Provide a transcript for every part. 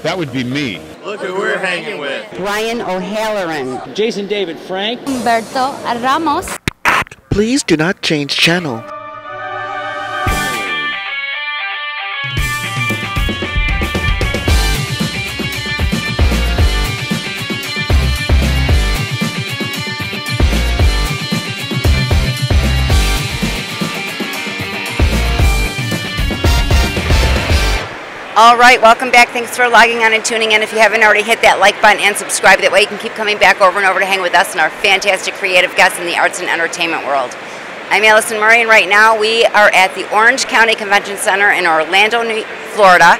That would be me. Look who we're hanging with. Ryan O'Halloran. Jason David Frank. Humberto Ramos. Please do not change channel. All right, welcome back. Thanks for logging on and tuning in. If you haven't already, hit that like button and subscribe. That way you can keep coming back over and over to hang with us and our fantastic creative guests in the arts and entertainment world. I'm Allyson Murray, and right now we are at the Orange County Convention Center in Orlando, Florida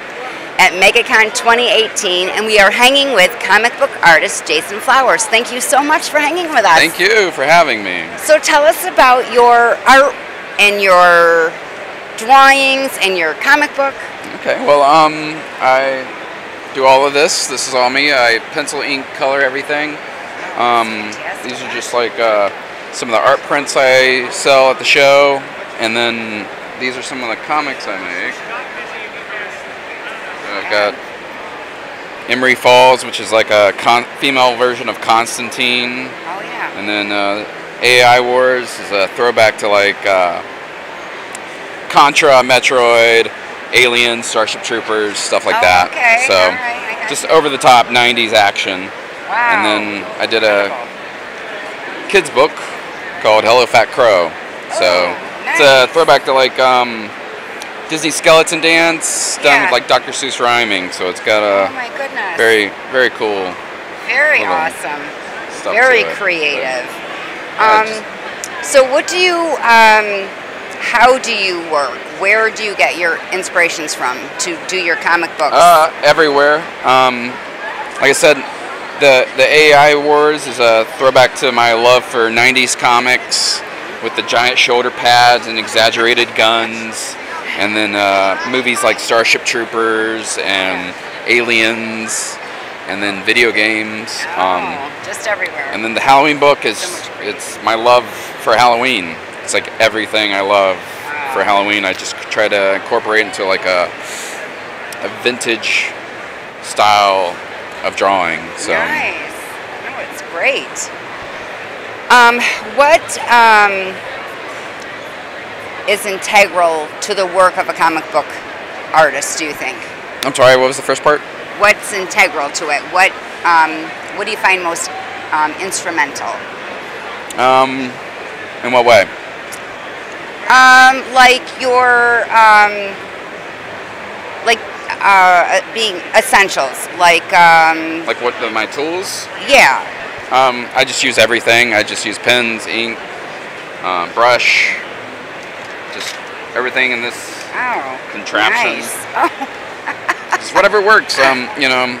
at MegaCon 2018, and we are hanging with comic book artist Jason Flowers. Thank you so much for hanging with us. Thank you for having me. So tell us about your art and your drawings and your comic book. Okay, well, I do all of this. This is all me. I pencil, ink, color everything. These are just like some of the art prints I sell at the show, and then these are some of the comics I make. I've got Emery Falls, which is like a female version of Constantine. Oh yeah. And then AI Wars is a throwback to like Contra, Metroid, Aliens, Starship Troopers, stuff like that. Okay. So all right, just over the top 90s action. Wow. And then I did a kids book called Hello Fat Crow. So nice. it's a throwback to like Disney Skeleton Dance done with like Dr. Seuss rhyming. So it's got a oh my goodness. very, very cool. Very awesome. Stuff Very to it. creative. Yeah, so what do you how do you work? Where do you get your inspirations from to do your comic books? Everywhere. Like I said, the AI Wars is a throwback to my love for 90s comics with the giant shoulder pads and exaggerated guns, and then movies like Starship Troopers and Aliens, and then video games. Just everywhere. And then the Halloween book is it's my love for Halloween. It's like everything I love for Halloween. I just try to incorporate into like a vintage style of drawing. So. Nice. No, it's great. What is integral to the work of a comic book artist, do you think? I'm sorry, what was the first part? What's integral to it? What do you find most instrumental? In what way? Like your being essentials, like what my tools? Yeah. I just use everything. I just use pens, ink, brush, just everything in this contraption. Nice. Just whatever works. You know,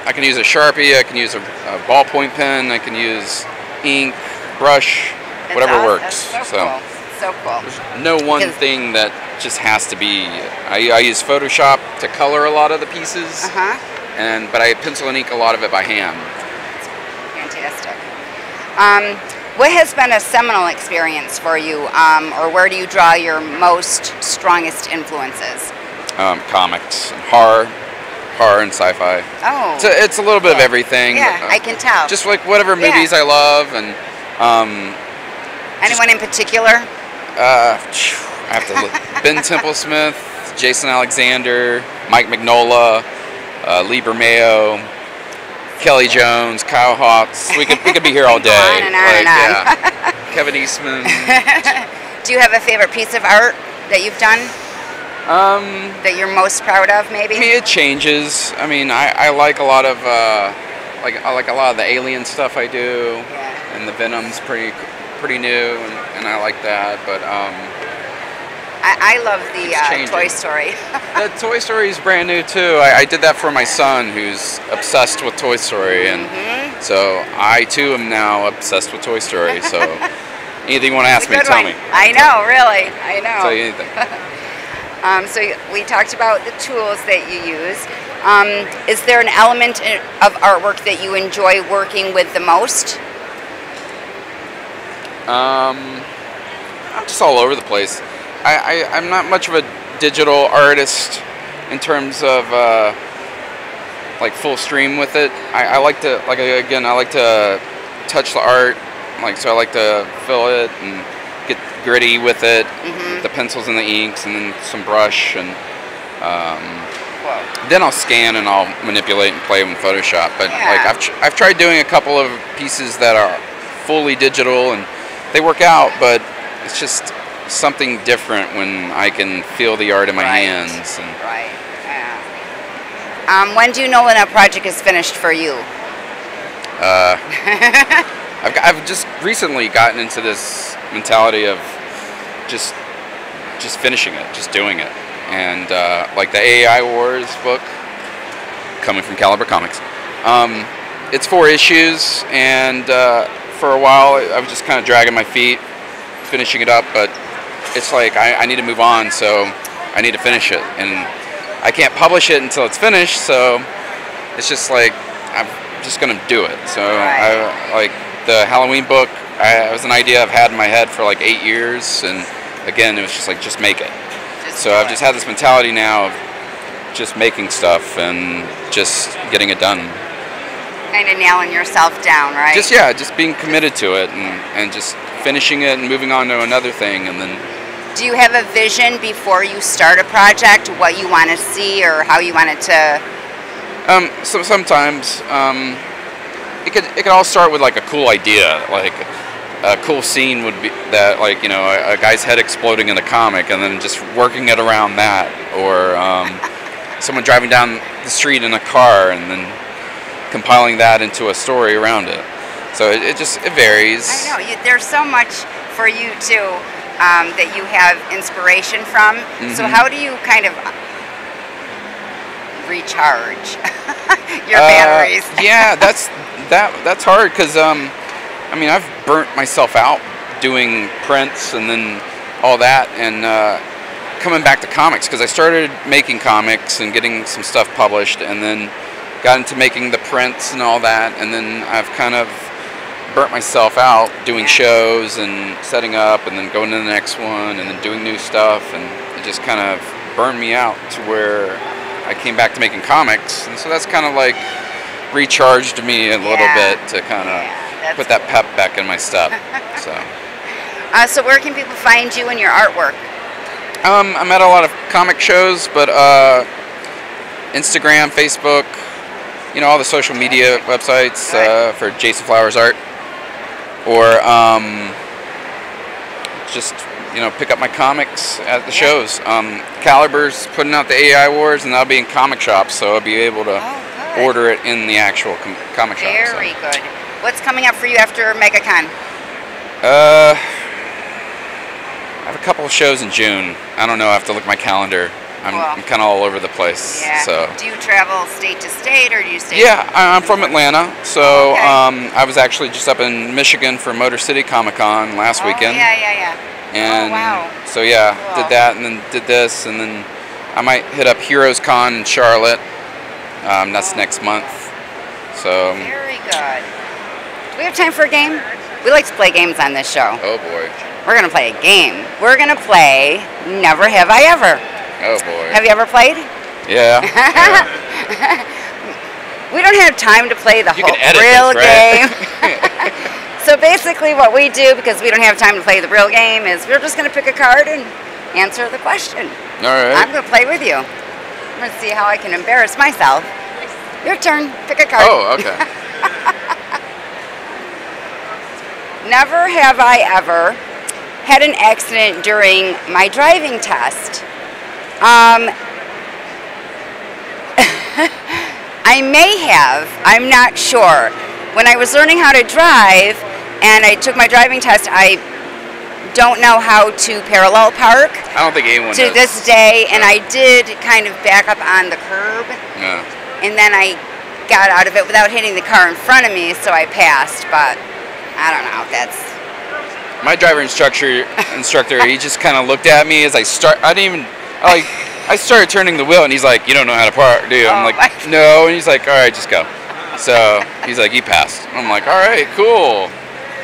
I can use a Sharpie. I can use a ballpoint pen. I can use ink, brush. Whatever works. That's so cool. So cool. There's no one thing that just has to be. I use Photoshop to color a lot of the pieces, but I pencil and ink a lot of it by hand. Fantastic. What has been a seminal experience for you, or where do you draw your most strongest influences? Comics, horror and sci-fi. Oh. It's a little bit of everything. Yeah, I can tell. Just like whatever movies I love and. Anyone in particular? I have to look. Ben Templesmith, Jason Alexander, Mike Mignola, Lee Bermeo, Kelly Jones, Kyle Hawks. We could be here all day. On and on and on. Yeah. Kevin Eastman. Do you have a favorite piece of art that you've done? That you're most proud of, maybe? I mean, it changes. I mean, I like a lot of I like a lot of the Alien stuff I do, and the Venom's pretty new, and I like that. But I love the Toy Story. The Toy Story is brand new too. I did that for my son, who's obsessed with Toy Story, and so I too am now obsessed with Toy Story. So anything you want to ask me, tell me. I know, really, I know. I'll tell you anything. So we talked about the tools that you use. Is there an element of artwork that you enjoy working with the most? I'm just all over the place. I'm not much of a digital artist in terms of like full stream with it. I like to, like, again, I like to touch the art, like, so I like to fill it and get gritty with it, the pencils and the inks, and then some brush, and then I'll scan and I'll manipulate and play with Photoshop. But like I've tried doing a couple of pieces that are fully digital, and they work out, but it's just something different when I can feel the art in my hands. And when do you know when a project is finished for you? I've just recently gotten into this mentality of just finishing it, just doing it. And like the AI Wars book, coming from Caliber Comics, it's 4 issues, and for a while I was just kind of dragging my feet, finishing it up, but it's like I need to move on, so I need to finish it, and I can't publish it until it's finished, so it's just like I'm just gonna do it. So I like the Halloween book. It was an idea I've had in my head for like 8 years, and again, it was just like, just make it. So I've just had this mentality now of just making stuff and just getting it done. Kind of nailing yourself down, right? Just being committed to it, and just finishing it and moving on to another thing, and then. Do you have a vision before you start a project, what you want to see or how you want it to? So sometimes it could all start with like a cool idea, like a cool scene would be that, like, you know, a guy's head exploding in a comic, and then just working it around that, or someone driving down the street in a car, and then compiling that into a story around it. So it varies. I know there's so much for you too that you have inspiration from. So how do you kind of recharge your batteries? Yeah, that's hard, because I mean, I've burnt myself out doing prints and then all that, and coming back to comics, because I started making comics and getting some stuff published, and then got into making the prints and all that, and then I've kind of burnt myself out doing shows and setting up, and then going to the next one, and then doing new stuff, and it just kind of burned me out to where I came back to making comics, and so that's kind of like recharged me a little bit to kind of put that pep back in my step. So where can people find you and your artwork? I'm at a lot of comic shows, but Instagram, Facebook, you know, all the social media websites for Jason Flowers Art, or just, you know, pick up my comics at the shows. Caliber's putting out the AI Wars, and that'll be in comic shops, so I'll be able to order it in the actual comic shop. Very good. What's coming up for you after MegaCon? I have a couple of shows in June. I don't know. I have to look at my calendar. I'm kind of all over the place. Yeah. So. Do you travel state to state, or do you stay? Yeah, I'm from Atlanta, so I was actually just up in Michigan for Motor City Comic-Con last weekend. Yeah. And so cool. Did that, and then did this, and then I might hit up Heroes Con in Charlotte. That's next month. So. Very good. Do we have time for a game? We like to play games on this show. Oh boy. We're gonna play a game. We're gonna play Never Have I Ever. Oh boy. Have you ever played? Yeah. We don't have time to play the whole real game. So basically what we do, because we don't have time to play the real game, is we're just going to pick a card and answer the question. All right. I'm going to play with you. I'm going to see how I can embarrass myself. Your turn. Pick a card. Oh, okay. Never have I ever had an accident during my driving test. I may have, I'm not sure. When I was learning how to drive and I took my driving test, I don't know how to parallel park. I don't think anyone to does. This day, and I did kind of back up on the curb. Yeah. And then I got out of it without hitting the car in front of me, so I passed, but I don't know, that's... My driver instructor, he just kind of looked at me as I started turning the wheel, and he's like, "You don't know how to park, do you?" I'm like, "No," and he's like, "All right, just go." So he's like, "You passed." I'm like, "All right, cool."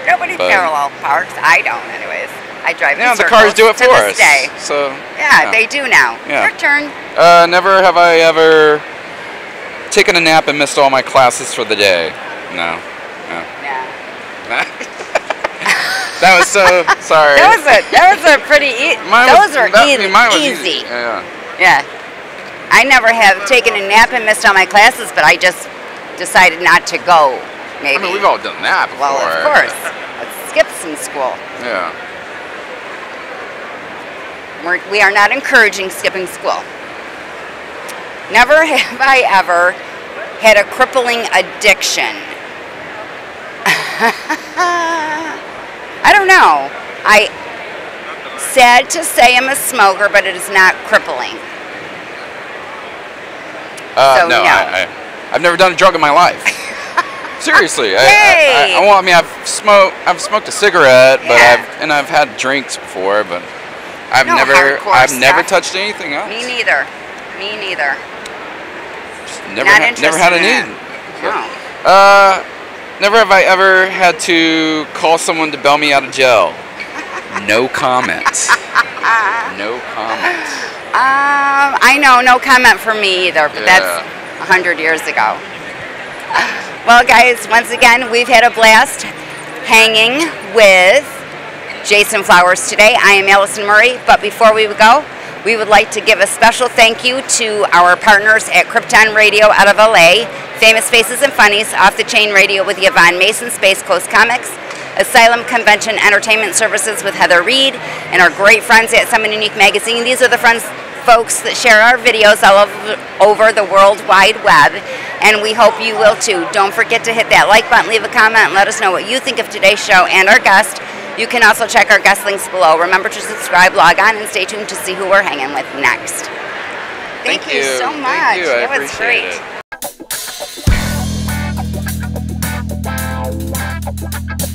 Nobody parallel parks. I don't, anyways. I drive. Yeah, the cars do it for us. Day. So yeah, they do now. Yeah. Your turn. Never have I ever taken a nap and missed all my classes for the day. No. No. Yeah. That was so sorry. That was a pretty easy. Yeah. Yeah. I never have taken a nap and missed all my classes, but I just decided not to go. Maybe. I mean, we've all done that before. Well, of course. Let's skip some school. Yeah. We are not encouraging skipping school. Never have I ever had a crippling addiction. I don't know. Sad to say I'm a smoker, but it is not crippling. No. I've never done a drug in my life. Seriously. Hey! I've smoked a cigarette, but I've had drinks before, but I've never touched anything else. Me neither. Never had a need. No. Never have I ever had to call someone to bail me out of jail. No comments. No comments. I know, no comment for me either, but that's 100 years ago. Well, guys, once again, we've had a blast hanging with Jason Flowers today. I am Allyson Murray, but before we go, we would like to give a special thank you to our partners at Krypton Radio out of LA, Famous Faces and Funnies, Off the Chain Radio with Yvonne Mason, Space Coast Comics, Asylum Convention Entertainment Services with Heather Reed, and our great friends at Summon Unique Magazine. These are the folks that share our videos all over the World Wide Web, and we hope you will too. Don't forget to hit that like button, leave a comment, and let us know what you think of today's show and our guest. You can also check our guest links below. Remember to subscribe, log on, and stay tuned to see who we're hanging with next. Thank you so much. Thank you. I That was appreciate great. it.